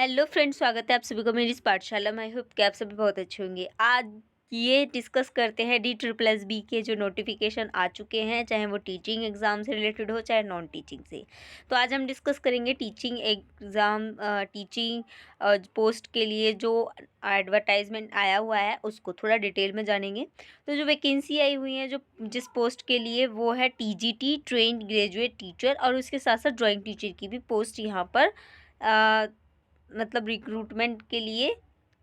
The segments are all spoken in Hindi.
हेलो फ्रेंड्स, स्वागत है आप सभी को मेरी इस पाठशाला में। आई होप कि आप सभी बहुत अच्छे होंगे। आज ये डिस्कस करते हैं DSSS के जो नोटिफिकेशन आ चुके हैं, चाहे वो टीचिंग एग्ज़ाम से रिलेटेड हो चाहे नॉन टीचिंग से। तो आज हम डिस्कस करेंगे टीचिंग एग्ज़ाम, टीचिंग पोस्ट के लिए जो एडवर्टाइजमेंट आया हुआ है उसको थोड़ा डिटेल में जानेंगे। तो जो वैकेंसी आई हुई है, जो जिस पोस्ट के लिए, वो है TGT ट्रेंड ग्रेजुएट टीचर, और उसके साथ साथ ड्राइंग टीचर की भी पोस्ट यहाँ पर मतलब रिक्रूटमेंट के लिए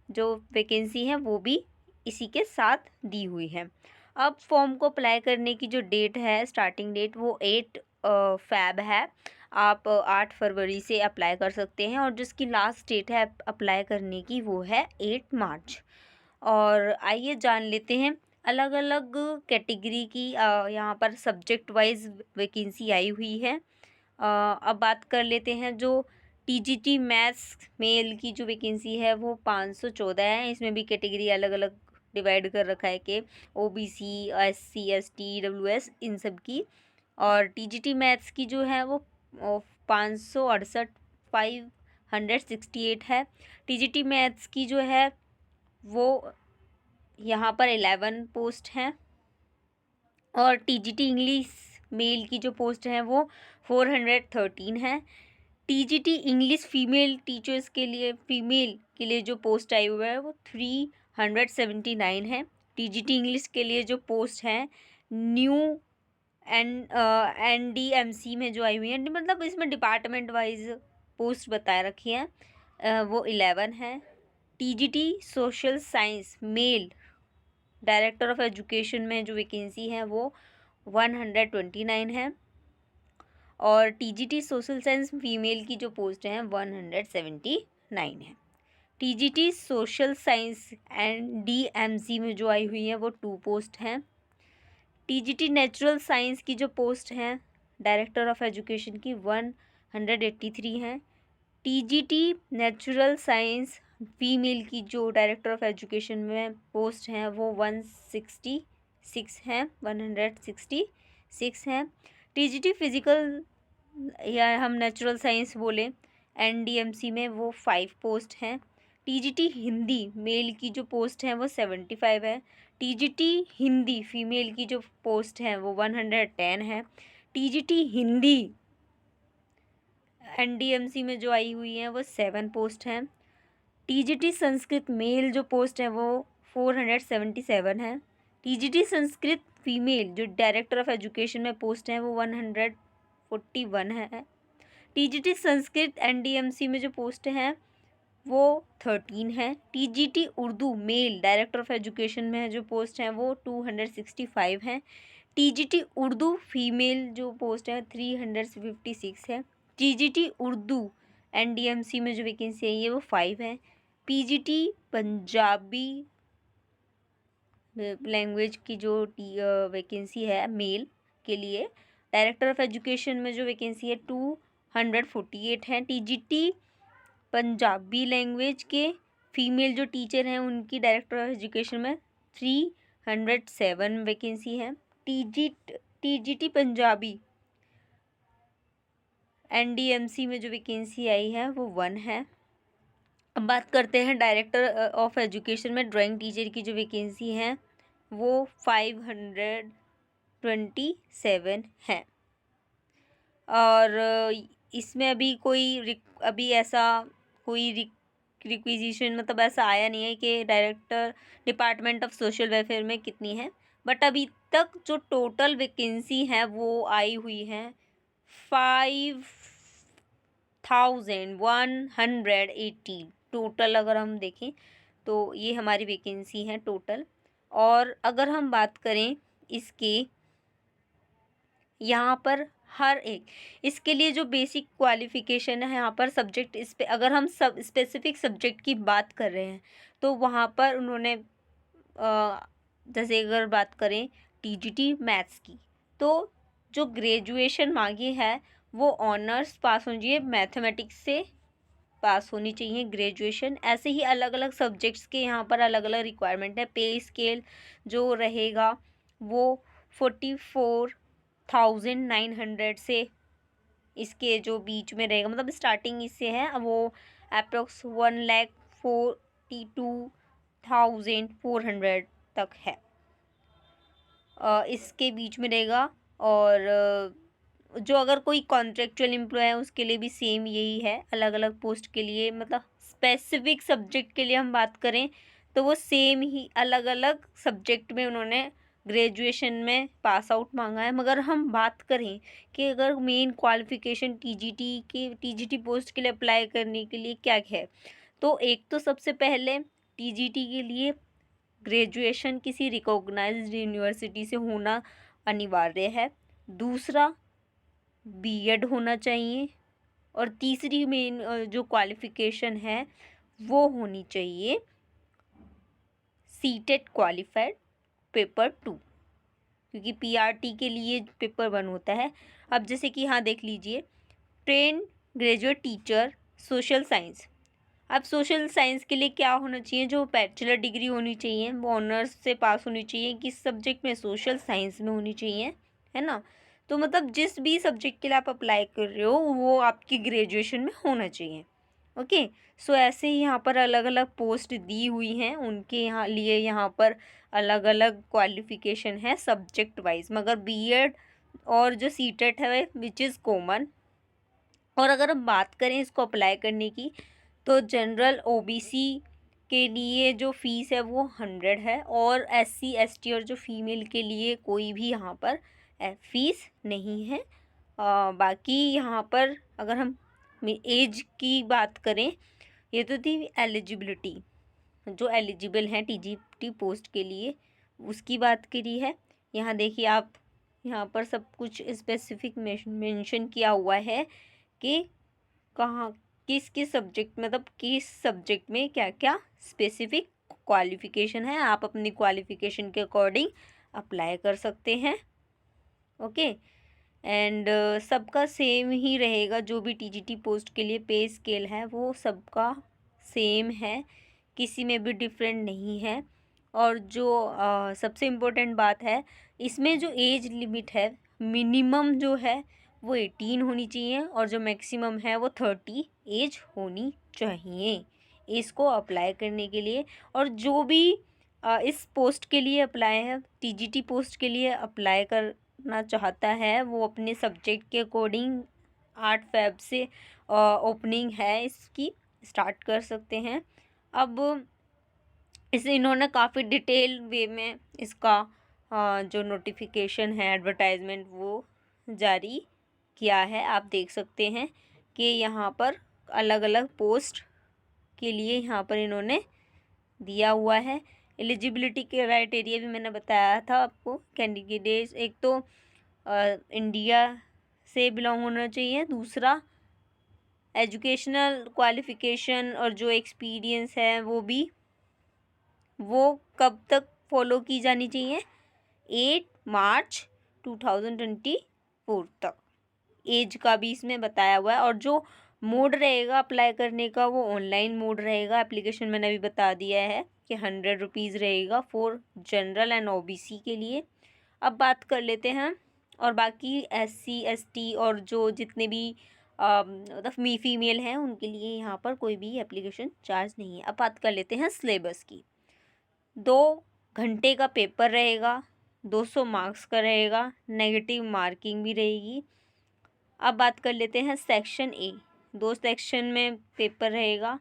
जो वैकेंसी है वो भी इसी के साथ दी हुई है। अब फॉर्म को अप्लाई करने की जो डेट है, स्टार्टिंग डेट, वो 8 फ़ैब है। आप 8 फरवरी से अप्लाई कर सकते हैं, और जिसकी लास्ट डेट है अप्लाई करने की वो है 8 मार्च। और आइए जान लेते हैं अलग अलग कैटेगरी की यहाँ पर सब्जेक्ट वाइज वैकेंसी आई हुई है। अब बात कर लेते हैं जो TGT मैथ्स मेल की जो वैकेंसी है वो 514 है। इसमें भी कैटेगरी अलग अलग डिवाइड कर रखा है कि OBC, SC, ST, EWS, इन सब की। और TGT मैथ्स की जो है वो 568, 568 है। TGT मैथ्स की जो है वो यहाँ पर 11 पोस्ट हैं। और TGT इंग्लिश मेल की जो पोस्ट है वो 413 है। TGT इंग्लिश फीमेल टीचर्स के लिए जो पोस्ट आई हुआ है वो 379 है। TGT इंग्लिश के लिए जो पोस्ट है न्यू NDMC में जो आई हुई है, मतलब इसमें डिपार्टमेंट वाइज पोस्ट बता रखी है, वो 11 है। TGT social science male director of education में जो वैकेंसी है वो 129 है। और TGT सोशल साइंस फीमेल की जो पोस्ट हैं 179 है। TGT social science and DMC में जो आई हुई है वो 2 पोस्ट हैं। TGT नेचुरल साइंस की जो पोस्ट हैं डायरेक्टर ऑफ एजुकेशन की 183 हैं। TGT नेचुरल साइंस फीमेल की जो डायरेक्टर ऑफ एजुकेशन में पोस्ट हैं वो 166 हैं, 166 हैं। TGT फिजिकल, या हम नेचुरल साइंस बोलें, NDMC में वो 5 पोस्ट हैं। TGT हिंदी मेल की जो पोस्ट हैं वो 75 है। TGT हिंदी फीमेल की जो पोस्ट हैं वो 110 है। TGT हिंदी NDMC में जो आई हुई हैं वो 7 पोस्ट हैं। TGT संस्कृत मेल जो पोस्ट है वो 477 है। TGT संस्कृत फीमेल जो डायरेक्टर ऑफ एजुकेशन में पोस्ट है वो 141 है। TGT संस्कृत NDMC में जो पोस्ट हैं वो 13 है। TGT Urdu male director of education में जो पोस्ट हैं वो 265 हैं। TGT उर्दू फीमेल जो पोस्ट है 356 है। TGT उर्दू NDMC में जो वैकेंसी है ये वो 5 है। PGT पंजाबी लैंग्वेज की जो वैकेंसी है मेल के लिए डायरेक्टर ऑफ एजुकेशन में जो वैकेंसी है 248 है। TGT पंजाबी लैंग्वेज के फीमेल जो टीचर हैं उनकी डायरेक्टर ऑफ एजुकेशन में 307 वैकेंसी है। TGT पंजाबी NDMC में जो वैकेंसी आई है वो 1 है। अब बात करते हैं डायरेक्टर ऑफ एजुकेशन में ड्राइंग टीचर की जो वैकेंसी है वो 527 है। और इसमें अभी ऐसा कोई रिक्विजिशन, मतलब ऐसा आया नहीं है कि director department of social welfare में कितनी है। बट अभी तक जो टोटल वैकेंसी है वो आई हुई है 5180 टोटल। अगर हम देखें तो ये हमारी वैकेंसी है टोटल। और अगर हम बात करें इसके यहाँ पर हर एक, इसके लिए जो बेसिक क्वालिफ़िकेशन है यहाँ पर सब्जेक्ट, इस पे अगर हम सब स्पेसिफिक सब्जेक्ट की बात कर रहे हैं तो वहाँ पर उन्होंने जैसे अगर बात करें TGT मैथ्स की, तो जो ग्रेजुएशन मांगी है वो ऑनर्स पास होनी चाहिए, मैथमेटिक्स से पास होनी चाहिए ग्रेजुएशन। ऐसे ही अलग अलग सब्जेक्ट्स के यहाँ पर अलग अलग रिक्वायरमेंट है। पे स्केल जो रहेगा वो 44,900 से इसके जो बीच में रहेगा, मतलब स्टार्टिंग इससे है, अब वो अप्रोक्स 1,42,400 तक है। इसके बीच में रहेगा। और जो अगर कोई कॉन्ट्रेक्चुअल एम्प्लॉय है उसके लिए भी सेम यही है, अलग अलग पोस्ट के लिए, मतलब स्पेसिफिक सब्जेक्ट के लिए हम बात करें तो वो सेम ही अलग अलग सब्जेक्ट में उन्होंने ग्रेजुएशन में पास आउट मांगा है। मगर हम बात करें कि अगर मेन क्वालिफिकेशन टीजीटी पोस्ट के लिए अप्लाई करने के लिए क्या है, तो एक तो सबसे पहले टीजीटी के लिए ग्रेजुएशन किसी रिकॉग्नाइज्ड यूनिवर्सिटी से होना अनिवार्य है। दूसरा, बीएड होना चाहिए। और तीसरी मेन जो क्वालिफिकेशन है वो होनी चाहिए सीटेट क्वालिफाइड पेपर 2, क्योंकि पीआरटी के लिए पेपर 1 होता है। अब जैसे कि हाँ देख लीजिए, train graduate teacher social science. अब सोशल साइंस के लिए क्या होना चाहिए, जो बैचलर डिग्री होनी चाहिए वो ऑनर्स से पास होनी चाहिए, किस सब्जेक्ट में, सोशल साइंस में होनी चाहिए, है ना। तो मतलब जिस भी सब्जेक्ट के लिए आप अप्लाई कर रहे हो वो आपकी ग्रेजुएशन में होना चाहिए। ओके। सो ऐसे ही यहाँ पर अलग अलग पोस्ट दी हुई हैं, उनके यहाँ लिए यहाँ पर अलग अलग क्वालिफिकेशन है सब्जेक्ट वाइज। मगर बीएड और जो सीटेट है विच इज़ कॉमन। और अगर हम बात करें इसको अप्लाई करने की, तो जनरल ओबीसी के लिए जो फ़ीस है वो 100 है, और एससी एसटी और जो फीमेल के लिए कोई भी यहाँ पर फ़ीस नहीं है। बाकी यहाँ पर अगर हम एज की बात करें, ये तो थी एलिजिबिलिटी, जो एलिजिबल हैं टीजीटी पोस्ट के लिए उसकी बात करी है। यहाँ देखिए आप, यहाँ पर सब कुछ स्पेसिफिक मेंशन किया हुआ है कि कहाँ किस किस सब्जेक्ट, मतलब किस सब्जेक्ट में क्या क्या स्पेसिफिक क्वालिफ़िकेशन है। आप अपनी क्वालिफ़िकेशन के अकॉर्डिंग अप्लाई कर सकते हैं। ओके। एंड सबका सेम ही रहेगा, जो भी टीजीटी पोस्ट के लिए पे स्केल है वो सबका सेम है, किसी में भी डिफरेंट नहीं है। और जो सबसे इम्पोर्टेंट बात है, इसमें जो एज लिमिट है, मिनिमम जो है वो 18 होनी चाहिए, और जो मैक्सिमम है वो 30 एज होनी चाहिए इसको अप्लाई करने के लिए। और जो भी इस पोस्ट के लिए अप्लाई है, टीजीटी पोस्ट के लिए अप्लाई करना चाहता है, वो अपने सब्जेक्ट के अकॉर्डिंग 8 फ़ेब से ओपनिंग है इसकी, स्टार्ट कर सकते हैं। अब इसे इन्होंने काफ़ी डिटेल वे में इसका जो नोटिफिकेशन है, एडवर्टाइजमेंट, वो जारी किया है। आप देख सकते हैं कि यहाँ पर अलग अलग पोस्ट के लिए यहाँ पर इन्होंने दिया हुआ है। एलिजिबिलिटी के क्राइटेरिया भी मैंने बताया था आपको। कैंडिडेट्स एक तो इंडिया से बिलोंग होना चाहिए, दूसरा एजुकेशनल क्वालिफ़िकेशन और जो एक्सपीरियंस है वो कब तक फॉलो की जानी चाहिए, 8 मार्च 2024 तक। एज का भी इसमें बताया हुआ है। और जो मोड रहेगा अप्लाई करने का वो ऑनलाइन मोड रहेगा। एप्लीकेशन मैंने अभी बता दिया है कि 100 रुपीज़ रहेगा फॉर जनरल एंड ओबीसी के लिए। अब बात कर लेते हैं, और बाकी एससी एसटी और जो जितने भी मतलब फीमेल हैं उनके लिए यहाँ पर कोई भी एप्लीकेशन चार्ज नहीं है। अब बात कर लेते हैं सिलेबस की। 2 घंटे का पेपर रहेगा, 200 मार्क्स का रहेगा, नेगेटिव मार्किंग भी रहेगी। अब बात कर लेते हैं सेक्शन ए। 2 सेक्शन में पेपर रहेगा,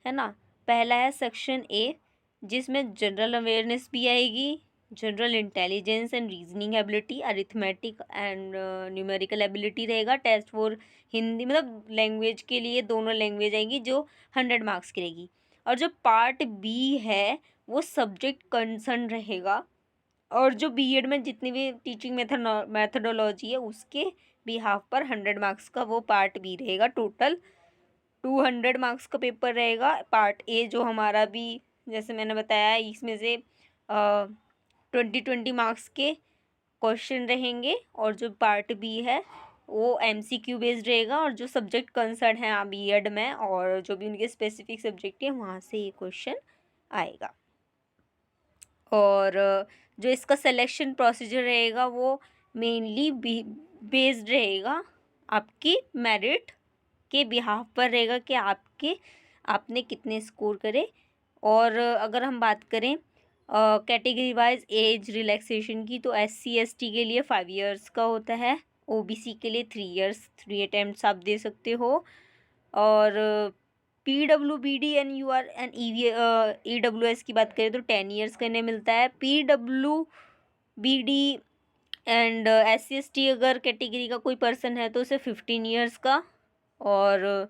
है ना। पहला है सेक्शन ए, जिसमें जनरल अवेयरनेस भी आएगी, general intelligence and reasoning ability, arithmetic and numerical ability रहेगा। टेस्ट फॉर हिंदी, मतलब लैंग्वेज के लिए दोनों लैंग्वेज आएंगी, जो 100 मार्क्स की रहेगी। और जो पार्ट बी है वो सब्जेक्ट कंसर्न रहेगा, और जो बीएड में जितनी भी टीचिंग मेथडोलॉजी है उसके बिहाफ पर 100 मार्क्स का वो पार्ट बी रहेगा। टोटल 200 मार्क्स का पेपर रहेगा। पार्ट ए जो हमारा भी जैसे मैंने बताया, इसमें से 20 मार्क्स के क्वेश्चन रहेंगे, और जो पार्ट बी है वो एमसीक्यू बेस्ड रहेगा। और जो सब्जेक्ट कंसर्न है बीएड में, और जो भी उनके स्पेसिफिक सब्जेक्ट है वहाँ से ये क्वेश्चन आएगा। और जो इसका सिलेक्शन प्रोसीजर रहेगा वो मेनली बेस्ड रहेगा आपकी मेरिट के बिहाफ पर रहेगा कि आपने कितने स्कोर करे। और अगर हम बात करें कैटेगरी वाइज एज रिलैक्सेशन की, तो SC ST के लिए 5 इयर्स का होता है, OBC के लिए 3 इयर्स, 3 अटेम्प्ट्स आप दे सकते हो। और PWBD and UR and EWS की बात करें तो 10 इयर्स का इन्हें मिलता है। PWBD एंड SC ST अगर कैटेगरी का कोई पर्सन है तो उसे 15 इयर्स का, और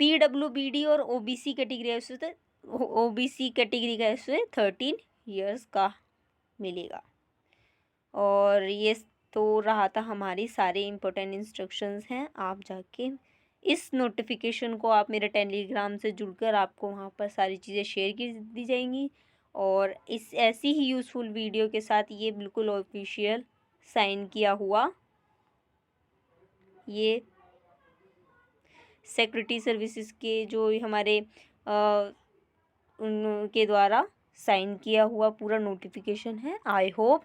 PWBD और OBC कैटेगरी है उसे OBC कैटेगरी का उसे 13 इयर्स का मिलेगा। और ये तो रहा था हमारी सारे इम्पोर्टेंट इंस्ट्रक्शंस हैं। आप जाके इस नोटिफिकेशन को आप मेरे टेलीग्राम से जुड़कर आपको वहाँ पर सारी चीज़ें शेयर की दी जाएंगी। और इस ऐसी ही यूज़फुल वीडियो के साथ ये बिल्कुल ऑफिशियल साइन किया हुआ ये सिक्योरिटी सर्विसेज के जो हमारे उनके द्वारा साइन किया हुआ पूरा नोटिफिकेशन है। आई होप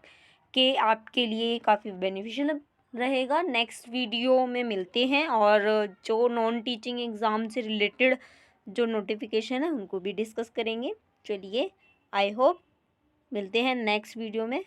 कि आपके लिए काफ़ी बेनिफिशियल रहेगा। नेक्स्ट वीडियो में मिलते हैं और जो नॉन टीचिंग एग्ज़ाम से रिलेटेड जो नोटिफिकेशन है उनको भी डिस्कस करेंगे। चलिए, आई होप मिलते हैं नेक्स्ट वीडियो में।